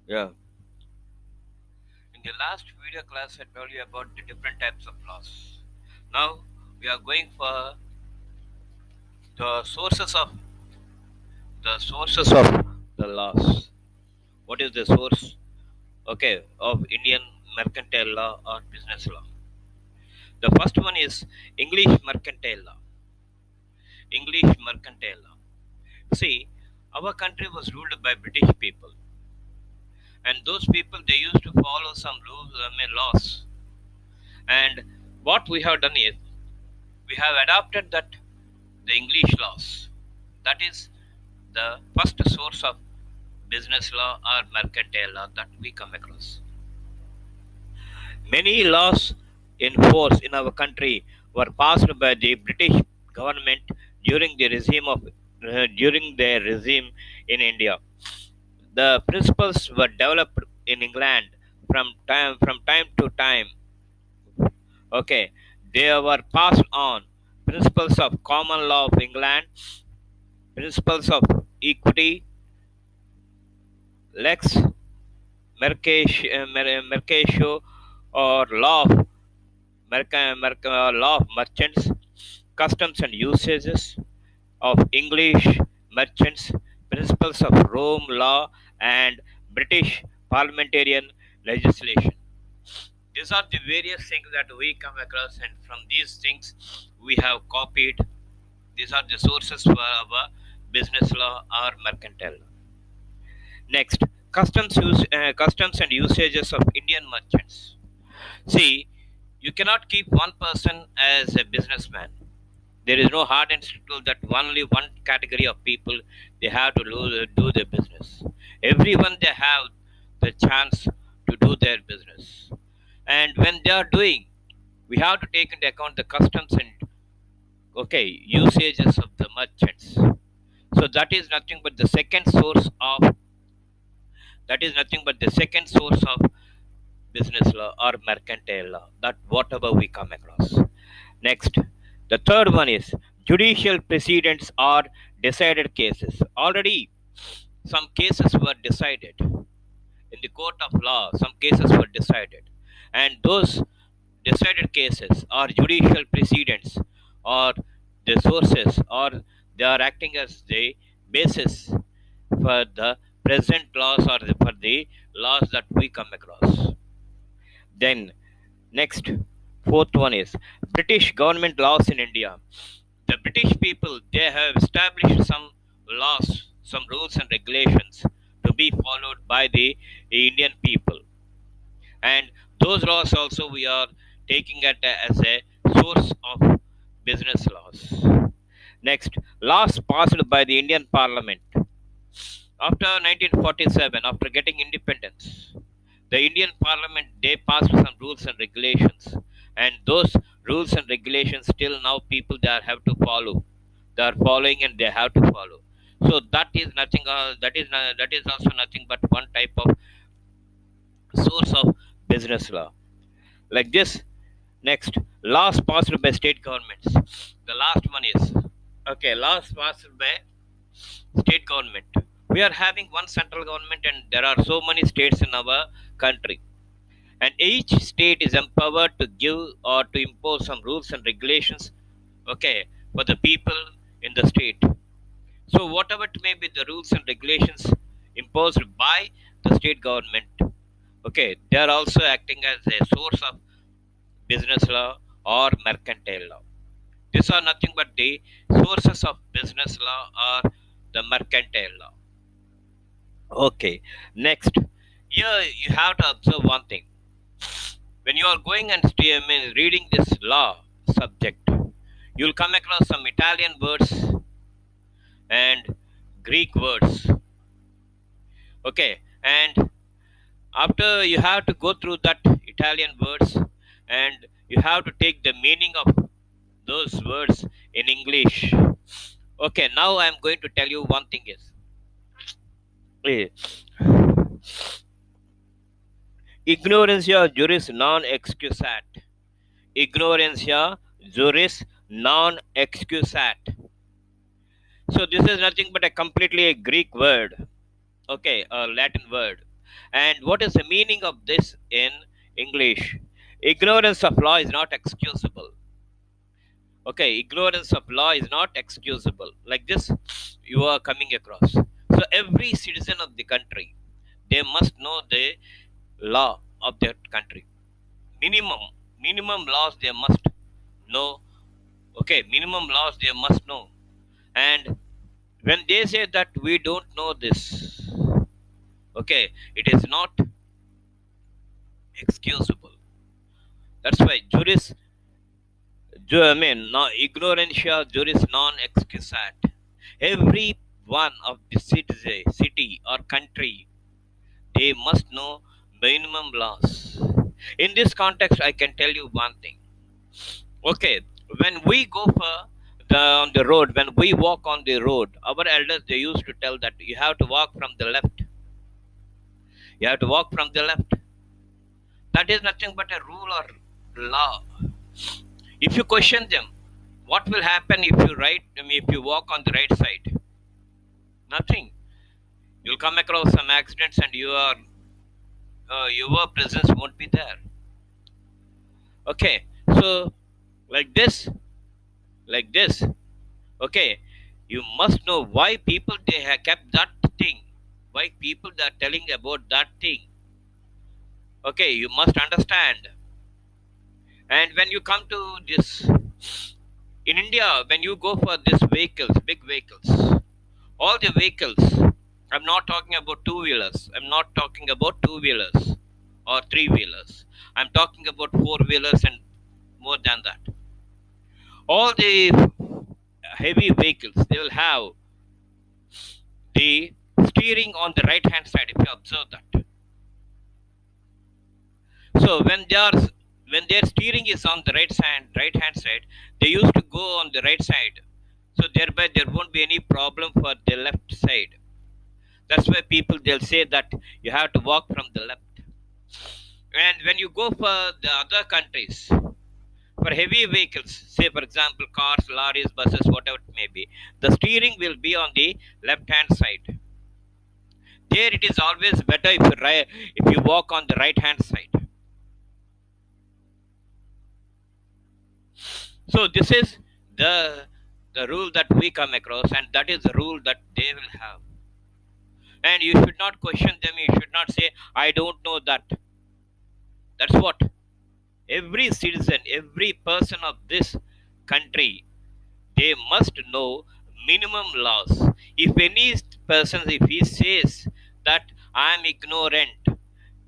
Yeah. In the last video class, I told you about the different types of laws. Now we are going for the sources of the laws. What is the source? Okay, of Indian mercantile law or business law. The first one is English mercantile law. English mercantile law. See, our country was ruled by British people, and those people they used to follow some rules, laws. And what we have done is we have adopted that the English laws. That is the first source of business law or mercantile law that we come across. Many laws in force in our country were passed by the British government during their regime in India. The principles were developed in England from time to time. Okay, they were passed on. Principles of common law of England, principles of equity, lex mercatio, or law of merchants, customs and usages of English merchants, principles of Rome law, and British parliamentarian legislation. These are the various things that we come across, and from these things we have copied. These are the sources for our business law or mercantile law. Next, customs and usages of Indian merchants. See, you cannot keep one person as a businessman. There is no hard and strict rule that only one category of people they have to do their business. Everyone they have the chance to do their business, and when they are doing, we have to take into account the customs and usages of the merchants. So that is nothing but the second source of business law or mercantile law, that whatever we come across. Next, the third one is judicial precedents or decided cases. Already, some cases were decided in the court of law. Some cases were decided, and those decided cases are judicial precedents, or the sources, or they are acting as the basis for the present laws or for the laws that we come across. Then, next, fourth one is British government laws in India. The British people they have established some laws, some rules and regulations to be followed by the Indian people, and those laws also we are taking it as a source of business laws. Next, laws passed by the Indian Parliament after 1947, after getting independence. The Indian Parliament they passed some rules and regulations, and those rules and regulations still now people they have to follow. They are following and they have to follow. So that is nothing. That is also nothing but one type of source of business law. Like this. Next, laws passed by state governments. The last one is laws passed by state government. We are having one central government, and there are so many states in our country, and each state is empowered to give or to impose some rules and regulations, okay, for the people in the state. So whatever it may be the rules and regulations imposed by the state government, okay, they are also acting as a source of business law or mercantile law. These are nothing but the sources of business law or the mercantile law. Okay, next, here you have to observe one thing. When you are going and reading this law subject, you'll come across some Italian words and Greek words. Okay, and after you have to go through that Italian words, and you have to take the meaning of those words in English. Okay, now I'm going to tell you one thing is eh, ignorantia juris non excusat. Ignorantia juris non excusat. So this is nothing but a completely a Greek word, okay, a Latin word. And what is the meaning of this in English? Ignorance of law is not excusable. Okay, ignorance of law is not excusable. Like this, you are coming across. So every citizen of the country, they must know the law of their country. Minimum, minimum laws they must know. Okay, minimum laws they must know. And when they say that we don't know this, okay, it is not excusable. That's why I mean, no, ignorantia juris non excusat. Every one of the city or country, they must know minimum laws. In this context, I can tell you one thing. Okay, when we go for on the road, when we walk on the road, our elders they used to tell that you have to walk from the left. You have to walk from the left. That is nothing but a rule or law. If you question them, what will happen if you if you walk on the right side? Nothing. You'll come across some accidents, and your presence won't be there. Okay, so like this, like this. Okay, you must know why people they have kept that thing. Why people they are telling about that thing. Okay, you must understand. And when you come to this in India, when you go for these vehicles, big vehicles, all the vehicles, I'm not talking about two wheelers, I'm not talking about two wheelers or three wheelers, I'm talking about four wheelers and more than that. All the heavy vehicles, they will have the steering on the right hand side, if you observe that. So when their steering is on the right hand side, they used to go on the right side. So thereby there won't be any problem for the left side. That's why people they'll say that you have to walk from the left. And when you go for the other countries, for heavy vehicles, say for example cars, lorries, buses, whatever it may be, the steering will be on the left hand side. There it is always better if you walk on the right hand side. So this is the the rule that we come across, and that is the rule that they will have. And you should not question them. You should not say, "I don't know that." That's what every citizen, every person of this country, they must know minimum laws. If any person, if he says that I am ignorant,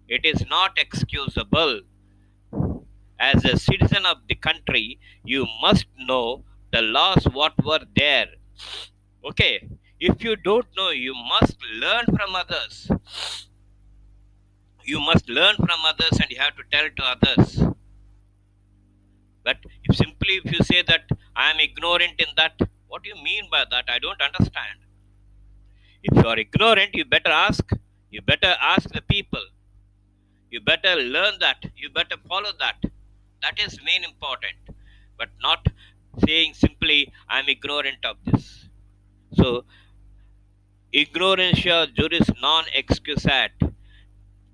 it is not excusable. As a citizen of the country, you must know the laws what were there. Okay, if you don't know, you must learn from others. You must learn from others, and you have to tell to others. But if you say that I am ignorant in that, what do you mean by that? I don't understand. If you are ignorant, you better ask. You better ask the people. You better learn that. You better follow that. That is main important. But not saying simply I am ignorant of this. So ignorantia juris non excusat.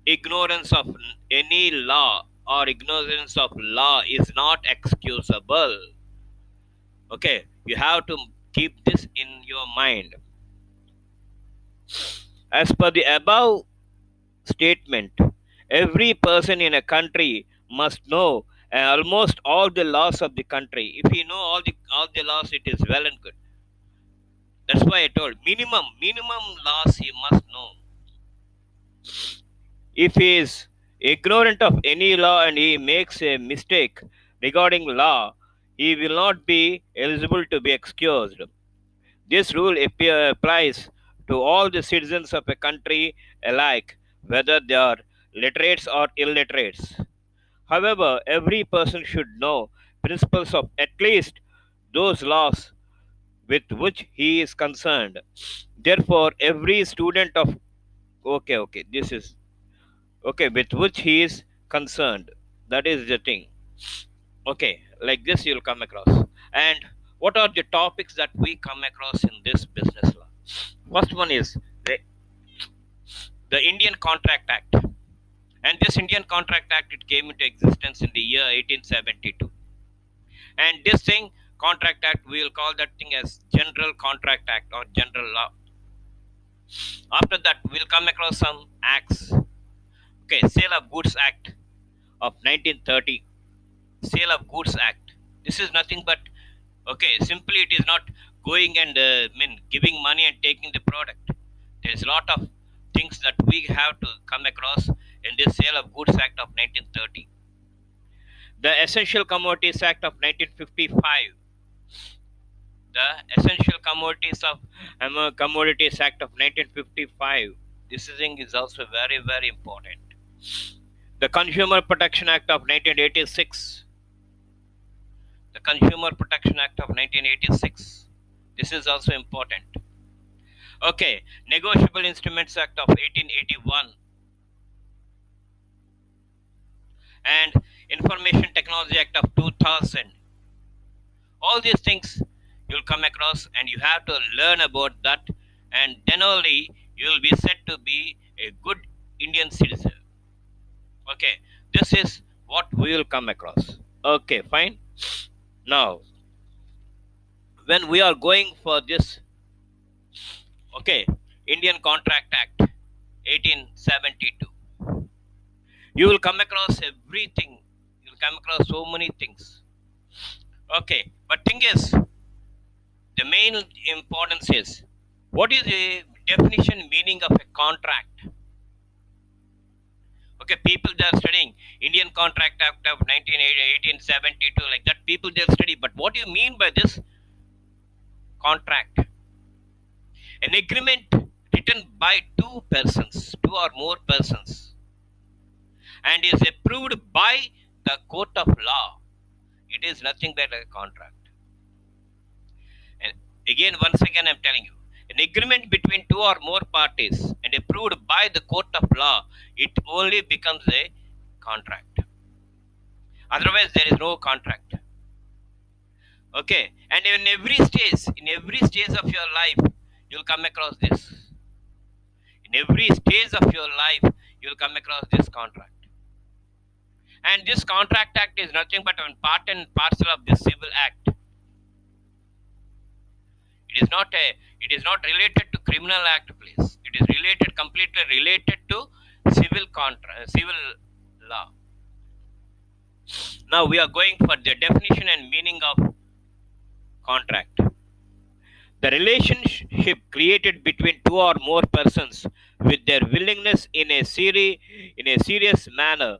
Ignorance of any law or ignorance of law is not excusable. Okay, you have to keep this in your mind. As per the above statement, every person in a country must know almost all the laws of the country. If you know all the laws, it is well and good. That's why I told minimum laws he must know. If he is ignorant of any law and he makes a mistake regarding law, he will not be eligible to be excused. This rule applies to all the citizens of a country alike, whether they are literates or illiterates. However, every person should know principles of at least those laws with which he is concerned. Therefore, every student of okay, this is okay with which he is concerned. That is the thing. Okay, like this you'll come across. And what are the topics that we come across in this business law? First one is the, the Indian Contract Act. And this Indian Contract Act, it came into existence in the year 1872. And this thing, Contract Act, we will call that thing as General Contract Act or General Law. After that, we'll come across some acts. Okay, Sale of Goods Act of 1930. Sale of Goods Act. This is nothing but, okay, simply it is not going and giving money and taking the product. There is a lot of things that we have to come across in this Sale of Goods Act of 1930. The Essential Commodities Act of 1955. The Essential Commodities Act of 1955. This thing is also very, very important. The Consumer Protection Act of 1986. The Consumer Protection Act of 1986. This is also important. Okay, Negotiable Instruments Act of 1881 and Information Technology Act of 2000. All these things you'll come across and you have to learn about that, and then only you will be said to be a good Indian citizen. Okay, this is what we will come across. Okay, fine. Now, when we are going for this, okay, Indian Contract Act 1872, you will come across everything. You'll come across so many things. Okay, but thing is, the main importance is what is the definition meaning of a contract? Okay, people they are studying Indian Contract Act of 1872 like that. People they'll study, but what do you mean by this contract? An agreement written by two or more persons, and is approved by the court of law. It is nothing but a contract. And again, once again, I'm telling you, an agreement between two or more parties and approved by the court of law, it only becomes a contract. Otherwise, there is no contract. Okay, and in every stage of your life, you'll come across this. In every stage of your life, you'll come across this contract. And this Contract Act is nothing but one part and parcel of this Civil Act. It is not related to Criminal Act, please. It is completely related to civil law. Now we are going for the definition and meaning of contract. The relationship created between two or more persons with their willingness in a serious manner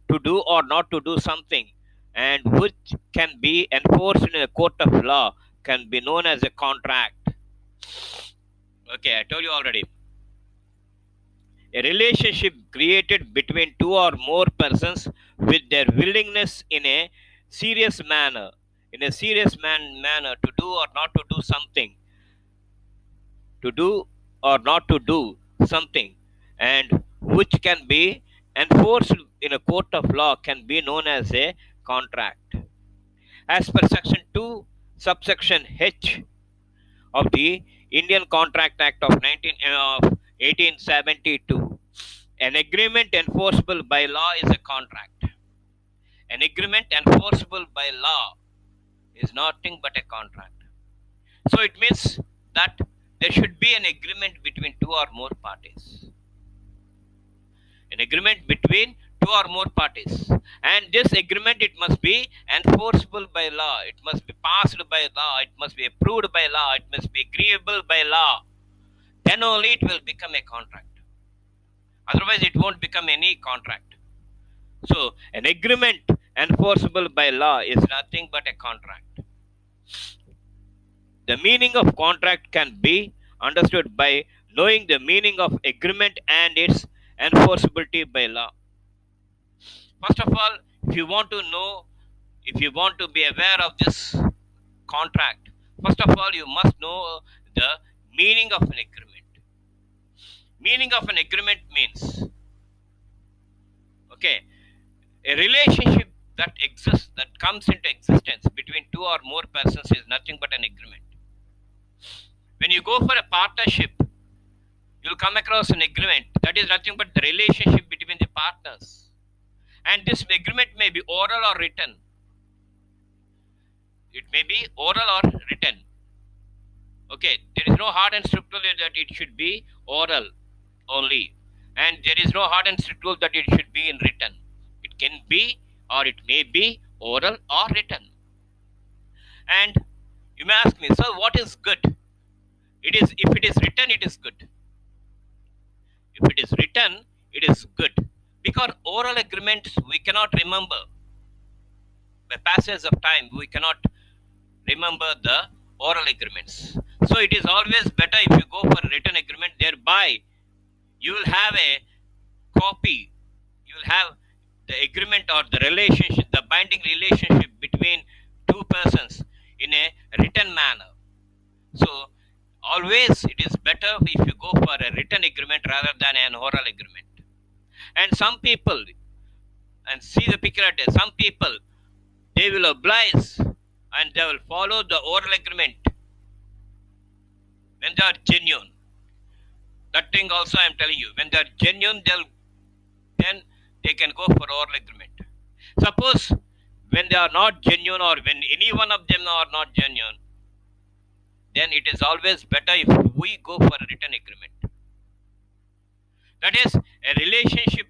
to do or not to do something, and which can be enforced in a court of law, can be known as a contract. Okay, I told you already. A relationship created between two or more persons with their willingness in a manner to do or not to do something, to do or not to do something, and which can be enforced in a court of law, can be known as a contract. As per Section 2, subsection H of the Indian Contract Act of 1872, an agreement enforceable by law is a contract. An agreement enforceable by law is nothing but a contract. So it means that there should be an agreement between two or more parties. An agreement between two or more parties. And this agreement, it must be enforceable by law. It must be passed by law. It must be approved by law. It must be agreeable by law. Then only it will become a contract. Otherwise, it won't become any contract. So, an agreement enforceable by law is nothing but a contract. The meaning of contract can be understood by knowing the meaning of agreement and its enforceability by law. First of all, if you want to be aware of this contract, first of all, you must know the meaning of an agreement. Meaning of an agreement means, okay, a relationship that exists, that comes into existence between two or more persons is nothing but an agreement. When you go for a partnership, You'll come across an agreement that is nothing but the relationship between the partners. And this agreement may be oral or written. It may be oral or written. Okay, there is no hard and strict rule that it should be oral only. And there is no hard and strict rule that it should be in written. It can be or it may be oral or written. And you may ask me, so what is good? It is if it is written, it is good. If it is written, it is good. Because oral agreements we cannot remember. By passage of time, we cannot remember the oral agreements. So it is always better if you go for a written agreement, thereby you will have a copy. You will have the agreement or the relationship, the binding relationship between two persons in a written manner. So always it is better if you go for a written agreement rather than an oral agreement. And some people, and see the picture at it, some people they will oblige and they will follow the oral agreement when they are genuine. That thing also I am telling you. When they are genuine, then they can go for oral agreement. Suppose when they are not genuine or when any one of them are not genuine, then it is always better if we go for a written agreement. That is a relationship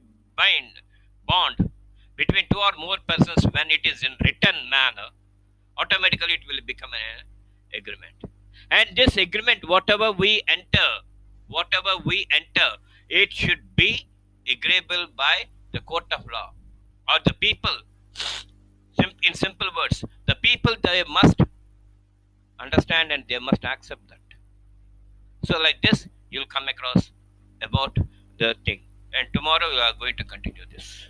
bond between two or more persons when it is in written manner, automatically it will become an agreement. And this agreement, whatever we enter, it should be agreeable by the court of law or the people. In simple words, the people they must understand and they must accept that. So like this, you'll come across about the thing. And tomorrow we are going to continue this.